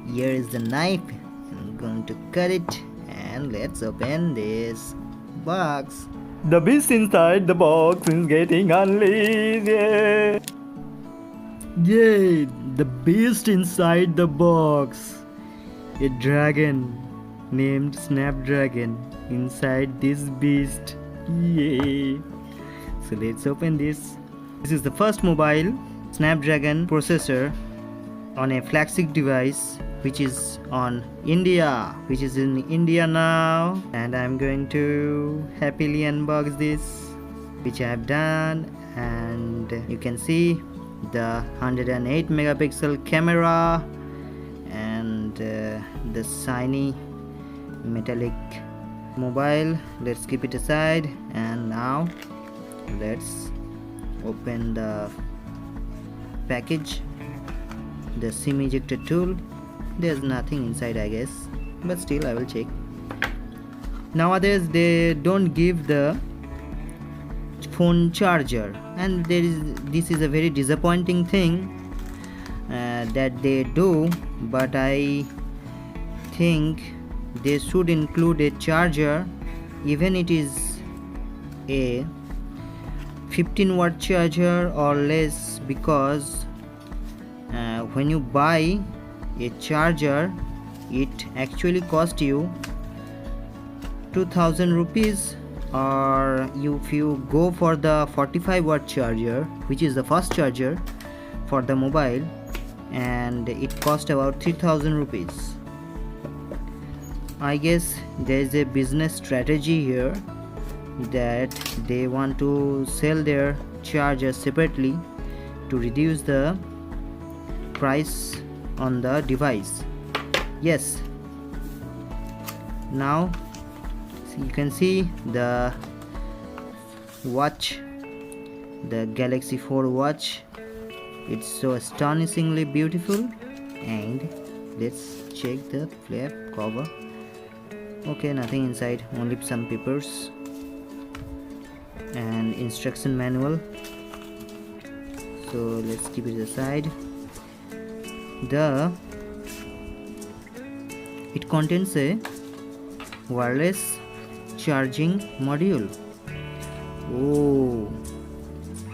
Here is the knife. I'm going to cut it and let's open this box. The beast inside the box is getting unleashed. Yeah. Yay! The beast inside the box. A dragon named Snapdragon inside this beast. Yay! So let's open this. This is the first mobile Snapdragon processor on a flagship device which is in India now, and I'm going to happily unbox this, which I have done. And you can see the 108 megapixel camera and the shiny metallic mobile. Let's keep it aside, and now let's open the package. The SIM ejector tool. There's nothing inside, I guess, but still I will check. Nowadays they don't give the phone charger, and this is a very disappointing thing that they do, but I think they should include a charger, even it is a 15-watt charger or less, because when you buy a charger it actually cost you 2000 rupees, or if you go for the 45-watt charger, which is the first charger for the mobile, and it cost about 3000 rupees. I guess there is a business strategy here that they want to sell their charger separately to reduce the price on the device. Yes, now you can see the watch, the Galaxy 4 watch. It's so astonishingly beautiful. And let's check the flap cover. Okay, nothing inside, only some papers and instruction manual. So let's keep it aside. It contains a wireless charging module. Oh,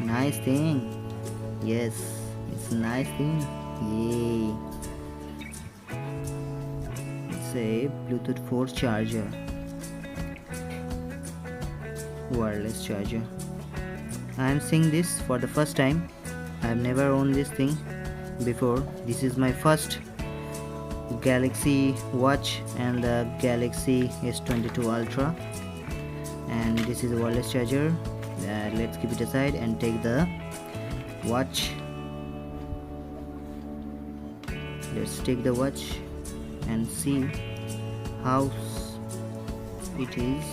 nice thing. Yes, it's a nice thing. Yay. It's a Bluetooth 4 charger, wireless charger. I am seeing this for the first time. I have never owned this thing before. This is my first Galaxy watch and the Galaxy S23 Ultra, and this is a wireless charger. Let's keep it aside and take the watch. Let's take the watch and see how it is.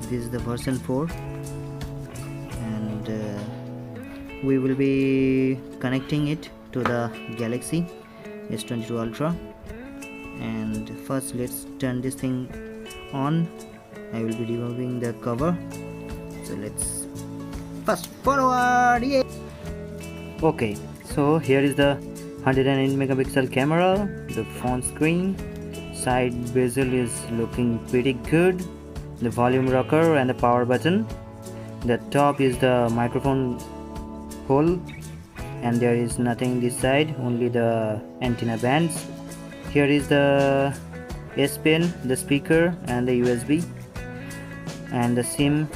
This is the version 4, and we will be connecting it to the Galaxy S23 Ultra. And first let's turn this thing on. I will be removing the cover, so let's fast forward. Yeah. Okay, so here is the 108 megapixel camera, the phone screen, side bezel is looking pretty good, the volume rocker and the power button. The top is the microphone hole, and there is nothing this side, only the antenna bands. Here is the S Pen, the speaker and the USB, and the SIM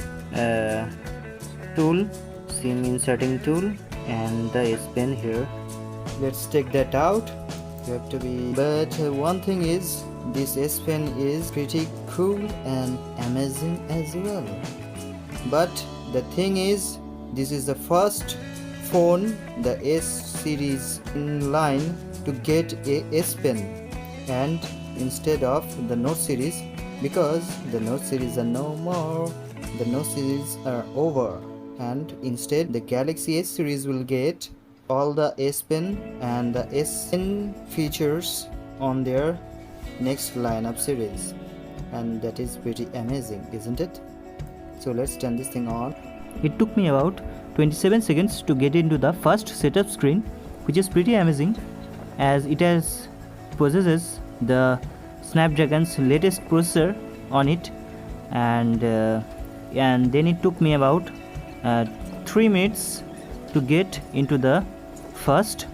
tool, SIM inserting tool, and the S Pen here. Let's take that out. You have to be, but one thing is, this S Pen is pretty cool and amazing as well. But the thing is, this is the first phone, the S series in line, to get a S Pen, and instead of the Note series, because the Note series are no more, the Note series are over, and instead the Galaxy S series will get all the S Pen and the S Pen features on their next lineup series, and that is pretty amazing, isn't it? So let's turn this thing on. It took me about 27 seconds to get into the first setup screen, which is pretty amazing, as it has possesses the Snapdragon's latest processor on it, and then it took me about 3 minutes to get into the first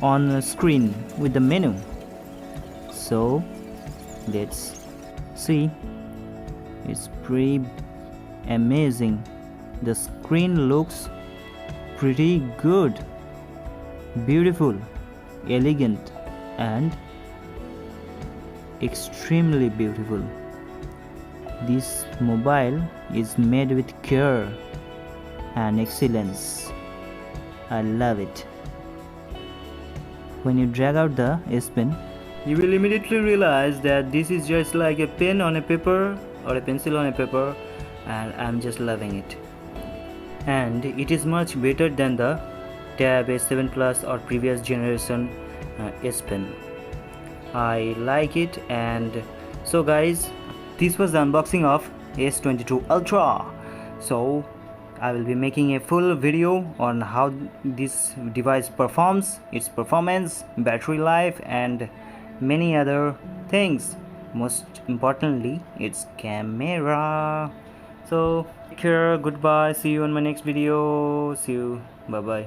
on screen with the menu. So let's see. It's pretty amazing. The screen looks pretty good, beautiful, elegant, and extremely beautiful. This mobile is made with care and excellence. I love it. When you drag out the S Pen, you will immediately realize that this is just like a pen on a paper or a pencil on a paper, and I'm just loving it. And it is much better than the Tab S7 Plus or previous generation S Pen. I like it. And so guys, this was the unboxing of S22 Ultra. So I will be making a full video on how this device performs, its performance, battery life, and many other things. Most importantly, its camera. So take care, goodbye, see you on my next video. See you, bye bye.